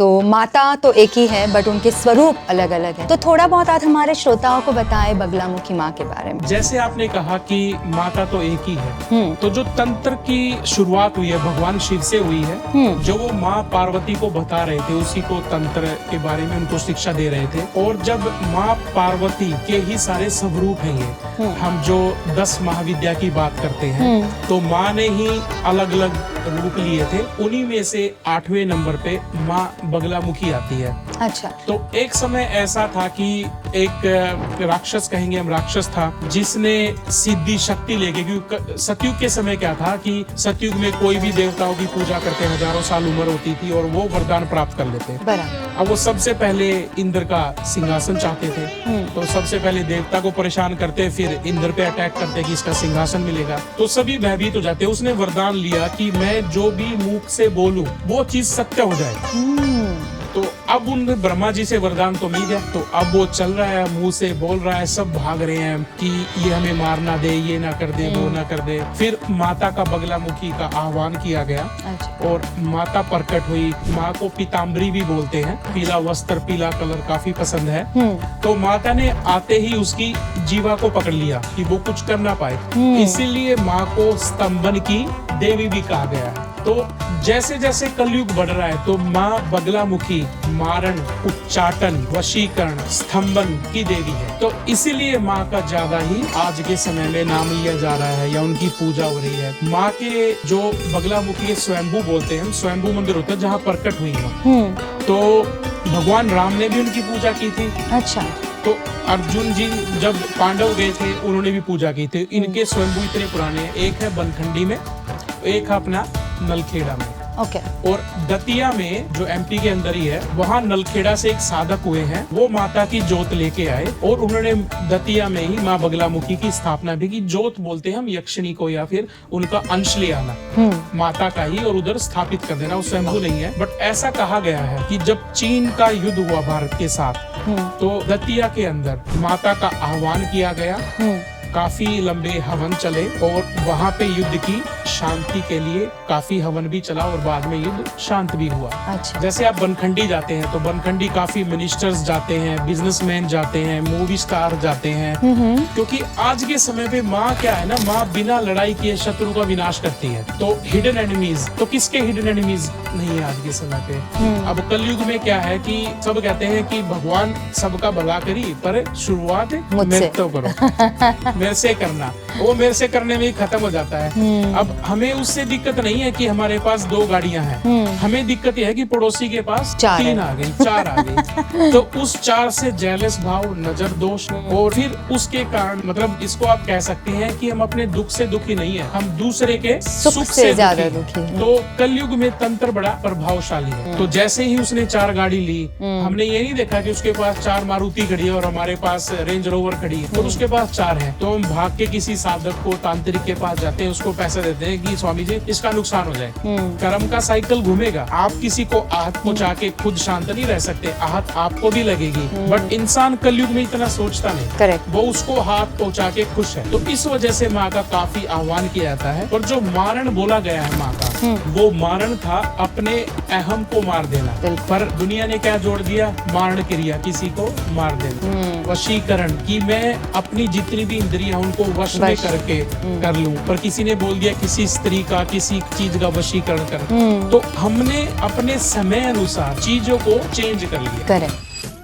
तो माता तो एक ही है बट उनके स्वरूप अलग अलग है। तो थोड़ा बहुत आज हमारे श्रोताओं को बताएं बगलामुखी माँ के बारे में। जैसे आपने कहा कि माता तो एक ही है, तो जो तंत्र की शुरुआत हुई है भगवान शिव से हुई है, जो वो माँ पार्वती को बता रहे थे उसी को तंत्र के बारे में उनको शिक्षा दे रहे थे। और जब माँ पार्वती के ही सारे स्वरूप हैं ये, हम जो 10 महाविद्या की बात करते हैं तो माँ ने ही अलग अलग रूप लिए थे, उन्हीं में से 8वें नंबर पे माँ बगलामुखी आती है। अच्छा। तो एक समय ऐसा था कि एक राक्षस, कहेंगे हम राक्षस था, जिसने सिद्धि शक्ति लेके, क्योंकि सतयुग के समय क्या था कि सतयुग में कोई भी देवताओं की पूजा करते हजारों साल उम्र होती थी और वो वरदान प्राप्त कर लेते। अब वो सबसे पहले इंद्र का सिंहासन चाहते थे, तो सबसे पहले देवता को परेशान करते, फिर इंद्र पे अटैक करते कि इसका सिंहासन मिलेगा। तो सभी भयभीत हो जाते। उसने वरदान लिया कि मैं जो भी मुख से बोलूं वो चीज सत्य हो जाए। तो अब उन ब्रह्मा जी से वरदान तो मिल गया, तो अब वो चल रहा है, मुंह से बोल रहा है, सब भाग रहे हैं कि ये हमें मार ना दे, ये ना कर दे, वो ना कर दे। फिर माता का बगलामुखी का आह्वान किया गया। अच्छा। और माता प्रकट हुई। माँ को पीताम्बरी भी बोलते हैं, पीला वस्त्र, पीला कलर काफी पसंद है। तो माता ने आते ही उसकी जीवा को पकड़ लिया कि वो कुछ कर ना पाए, इसीलिए माँ को स्तंभन की देवी भी कहा गया है। तो जैसे जैसे कलयुग बढ़ रहा है तो माँ बगलामुखी मारण, उच्चाटन, वशीकरण, स्तंभन की देवी है। तो इसीलिए माँ का ज्यादा ही आज के समय में नाम लिया जा रहा है या उनकी पूजा हो रही है। माँ के जो बगलामुखी स्वयंभू बोलते हैं, स्वयंभू मंदिर होता है जहाँ प्रकट हुई माँ। तो भगवान राम ने भी उनकी पूजा की थी। अच्छा। तो अर्जुन जी जब पांडव गए थे उन्होंने भी पूजा की थी। इनके स्वयंभू इतने पुराने हैं, एक है बनखंडी में, एक है अपना नलखेड़ा में। ओके। और दतिया में जो एमपी के अंदर ही है, वहाँ नलखेड़ा से एक साधक हुए हैं, वो माता की जोत लेके आए और उन्होंने दतिया में ही माँ बगलामुखी की स्थापना भी की। जोत बोलते हैं हम यक्षिणी को या फिर उनका अंश ले आना माता का ही और उधर स्थापित कर देना। वो स्वयंभू नहीं है, बट ऐसा कहा गया है कि जब चीन का युद्ध हुआ भारत के साथ, तो दतिया के अंदर माता का आह्वान किया गया, काफी लंबे हवन चले और वहाँ पे युद्ध की शांति के लिए काफी हवन भी चला और बाद में युद्ध शांत भी हुआ। अच्छा। जैसे आप बनखंडी जाते हैं तो बनखंडी काफी मिनिस्टर्स जाते हैं, बिजनेसमैन जाते हैं, मूवी स्टार जाते हैं, क्योंकि आज के समय पे माँ क्या है ना, माँ बिना लड़ाई किए शत्रु का विनाश करती है। तो हिडन एनिमीज, तो किसके हिडन एनिमीज नहीं है आज के समय पे। अब कलयुग में क्या है कि सब कहते हैं कि भगवान सबका भला करी, पर शुरुआत मेरे तो करो, मेरे से करना, वो मेरे से करने में ही खत्म हो जाता है। अब हमें उससे दिक्कत नहीं है कि हमारे पास 2 गाड़ियां हैं, हमें दिक्कत यह है कि पड़ोसी के पास 3 आ गई, 4 आ गई। तो उस 4 से जेलस भाव, नजर दोष, और फिर उसके कारण मतलब इसको आप कह सकते हैं कि हम अपने दुख से दुखी नहीं है, हम दूसरे के सुख से ज्यादा दुखी। तो कलयुग में तंत्र बड़ा प्रभावशाली है। तो जैसे ही उसने 4 गाड़ी ली, हमने ये नहीं देखा कि उसके पास 4 मारुति खड़ी है और हमारे पास रेंज रोवर खड़ी है, तो उसके पास 4 है। तो हम भाग के किसी साधक को, तांत्रिक के पास जाते हैं, उसको पैसे देते हैं कि स्वामी जी इसका नुकसान हो जाए। कर्म का साइकिल घूमेगा। आप किसी को आहत पहुंचा के खुद शांत नहीं रह सकते, आहत आपको भी लगेगी, बट इंसान कलयुग में इतना सोचता नहीं। करेक्ट। वो उसको हाथ पहुंचा के खुश है। तो इस वजह से माँ का काफी आह्वान किया जाता है। और जो मारण बोला गया है माँ का, वो मारण था अपने अहम को मार देना, पर दुनिया ने क्या जोड़ दिया, मारण क्रिया, किसी को मार देना। वशीकरण की मैं अपनी जितनी भी इंद्रियां उनको वश में करके कर लूं, पर किसी ने बोल दिया किसी स्त्री का, किसी चीज का वशीकरण कर। तो हमने अपने समय अनुसार चीजों को चेंज कर लिया।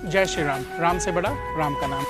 जय श्री राम। राम से बड़ा राम का नाम।